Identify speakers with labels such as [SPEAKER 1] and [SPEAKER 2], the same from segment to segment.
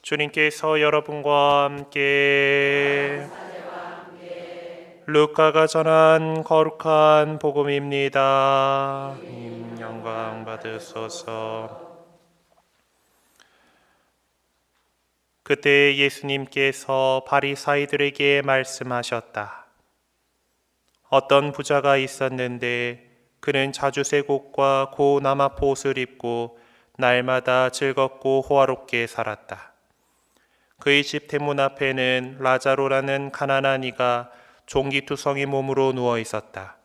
[SPEAKER 1] 주님께서 여러분과 함께 루카가 전한 거룩한 복음입니다. 영광 받으소서. 그때 예수님께서 바리사이들에게 말씀하셨다. 어떤 부자가 있었는데 그는 자주색 옷과 고운 아마포 옷을 입고 날마다 즐겁고 호화롭게 살았다. 그의 집 대문 앞에는 라자로라는 가난한 이가 종기투성이 몸으로 누워 있었다.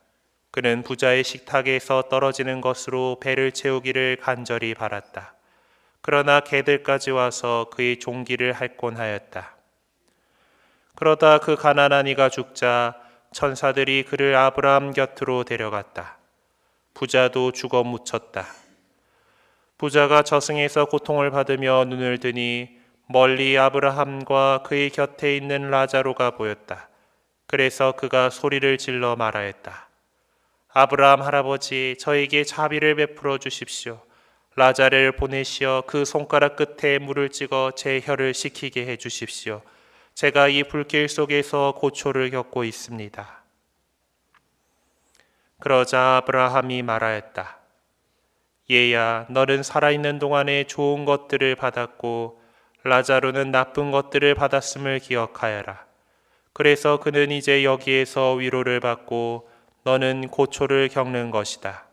[SPEAKER 1] 그는 부자의 식탁에서 떨어지는 것으로 배를 채우기를 간절히 바랐다. 그러나 개들까지 와서 그의 종기를 핥곤 하였다. 그러다 그 가난한 이가 죽자 천사들이 그를 아브라함 곁으로 데려갔다. 부자도 죽어 묻혔다. 부자가 저승에서 고통을 받으며 눈을 뜨니 멀리 아브라함과 그의 곁에 있는 라자로가 보였다. 그래서 그가 소리를 질러 말하였다. 아브라함 할아버지, 저에게 자비를 베풀어 주십시오. 라자를 보내시어 그 손가락 끝에 물을 찍어 제 혀를 식히게 해 주십시오. 제가 이 불길 속에서 고초를 겪고 있습니다. 그러자 아브라함이 말하였다. 얘야, 너는 살아있는 동안에 좋은 것들을 받았고 라자로는 나쁜 것들을 받았음을 기억하여라. 그래서 그는 이제 여기에서 위로를 받고 너는 고초를 겪는 것이다.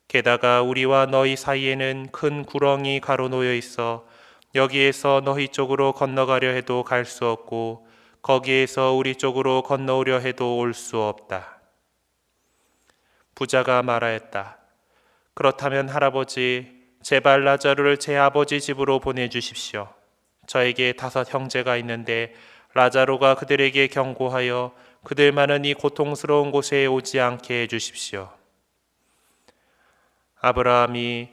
[SPEAKER 1] 게다가 우리와 너희 사이에는 큰 구렁이 가로놓여 있어 여기에서 너희 쪽으로 건너가려 해도 갈 수 없고 거기에서 우리 쪽으로 건너오려 해도 올 수 없다. 부자가 말하였다. 그렇다면 할아버지, 제발 라자로를 제 아버지 집으로 보내주십시오. 저에게 5 형제가 있는데 라자로가 그들에게 경고하여 그들만은 이 고통스러운 곳에 오지 않게 해주십시오. 아브라함이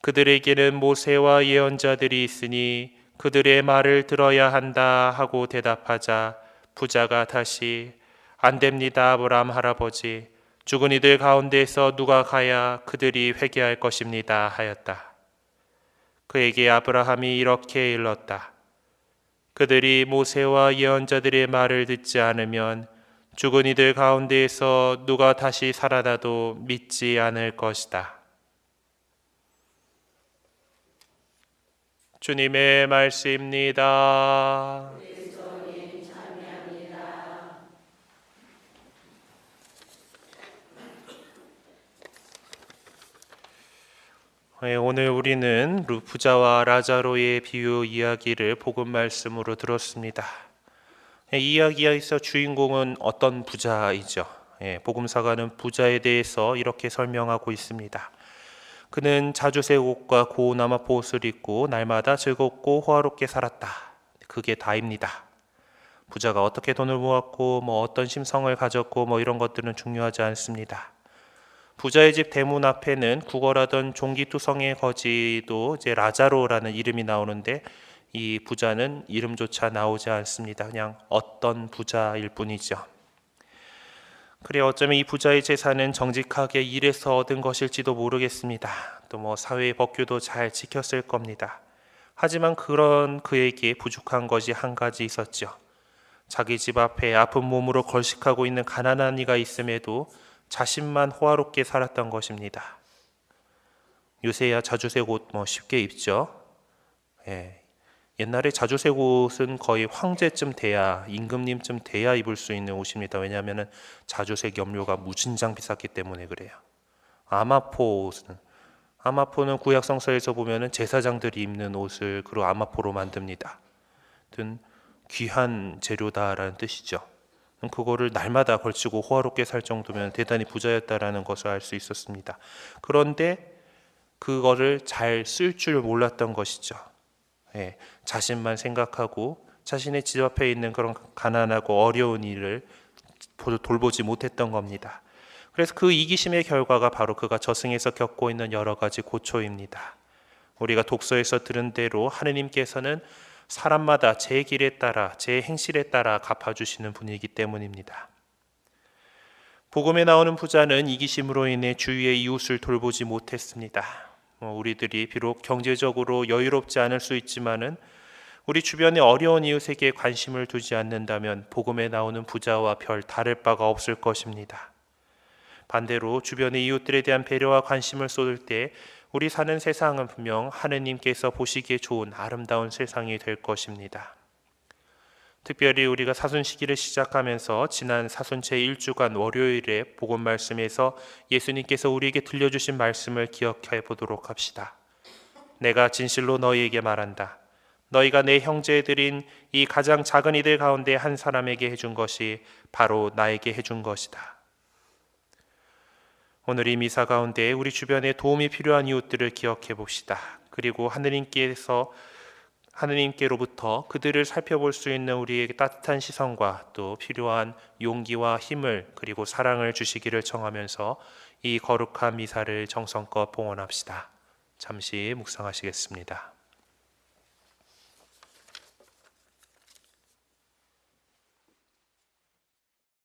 [SPEAKER 1] 그들에게는 모세와 예언자들이 있으니 그들의 말을 들어야 한다 하고 대답하자 부자가 다시 안 됩니다, 아브라함 할아버지. 죽은 이들 가운데에서 누가 가야 그들이 회개할 것입니다 하였다. 그에게 아브라함이 이렇게 일렀다. 그들이 모세와 예언자들의 말을 듣지 않으면 죽은 이들 가운데에서 누가 다시 살아나도 믿지 않을 것이다. 주님의 말씀입니다. 오늘 우리는 부자와 라자로의 비유 이야기를 복음 말씀으로 들었습니다. 이 이야기에서 주인공은 어떤 부자이죠. 복음사가는 부자에 대해서 이렇게 설명하고 있습니다. 그는 자주색 옷과 고운 아마포 옷을 입고 날마다 즐겁고 호화롭게 살았다. 그게 다입니다. 부자가 어떻게 돈을 모았고 어떤 심성을 가졌고 이런 것들은 중요하지 않습니다. 부자의 집 대문 앞에는 구걸하던 종기투성의 거지도 이제 라자로라는 이름이 나오는데 이 부자는 이름조차 나오지 않습니다. 그냥 어떤 부자일 뿐이죠. 그래, 어쩌면 이 부자의 재산은 정직하게 일해서 얻은 것일지도 모르겠습니다. 또 사회의 법규도 잘 지켰을 겁니다. 하지만 그런 그에게 부족한 것이 한 가지 있었죠. 자기 집 앞에 아픈 몸으로 걸식하고 있는 가난한 이가 있음에도 자신만 호화롭게 살았던 것입니다. 요새야 자주색 옷 쉽게 입죠. 옛날에 자주색 옷은 거의 황제쯤 돼야, 임금님쯤 돼야 입을 수 있는 옷입니다. 왜냐하면 자주색 염료가 무진장 비쌌기 때문에 그래요. 아마포는 구약 성서에서 보면은 제사장들이 입는 옷을 그리고 아마포로 만듭니다. 든 귀한 재료다라는 뜻이죠. 그거를 날마다 걸치고 호화롭게 살 정도면 대단히 부자였다라는 것을 알 수 있었습니다. 그런데 그거를 잘 쓸 줄 몰랐던 것이죠. 자신만 생각하고 자신의 집 앞에 있는 그런 가난하고 어려운 일을 돌보지 못했던 겁니다. 그래서 그 이기심의 결과가 바로 그가 저승에서 겪고 있는 여러 가지 고초입니다. 우리가 독서에서 들은 대로 하느님께서는 사람마다 제 길에 따라 제 행실에 따라 갚아주시는 분이기 때문입니다. 복음에 나오는 부자는 이기심으로 인해 주위의 이웃을 돌보지 못했습니다. 우리들이 비록 경제적으로 여유롭지 않을 수 있지만은 우리 주변의 어려운 이웃에게 관심을 두지 않는다면 복음에 나오는 부자와 별 다를 바가 없을 것입니다. 반대로 주변의 이웃들에 대한 배려와 관심을 쏟을 때 우리 사는 세상은 분명 하느님께서 보시기에 좋은 아름다운 세상이 될 것입니다. 특별히 우리가 사순 시기를 시작하면서 지난 사순체 1주간 월요일에 복음 말씀에서 예수님께서 우리에게 들려주신 말씀을 기억해 보도록 합시다. 내가 진실로 너희에게 말한다. 너희가 내 형제들인 이 가장 작은 이들 가운데 한 사람에게 해준 것이 바로 나에게 해준 것이다. 오늘 이 미사 가운데 우리 주변에 도움이 필요한 이웃들을 기억해 봅시다. 그리고 하느님께로부터 그들을 살펴볼 수 있는 우리에게 따뜻한 시선과 또 필요한 용기와 힘을 그리고 사랑을 주시기를 청하면서 이 거룩한 미사를 정성껏 봉헌합시다. 잠시 묵상하시겠습니다.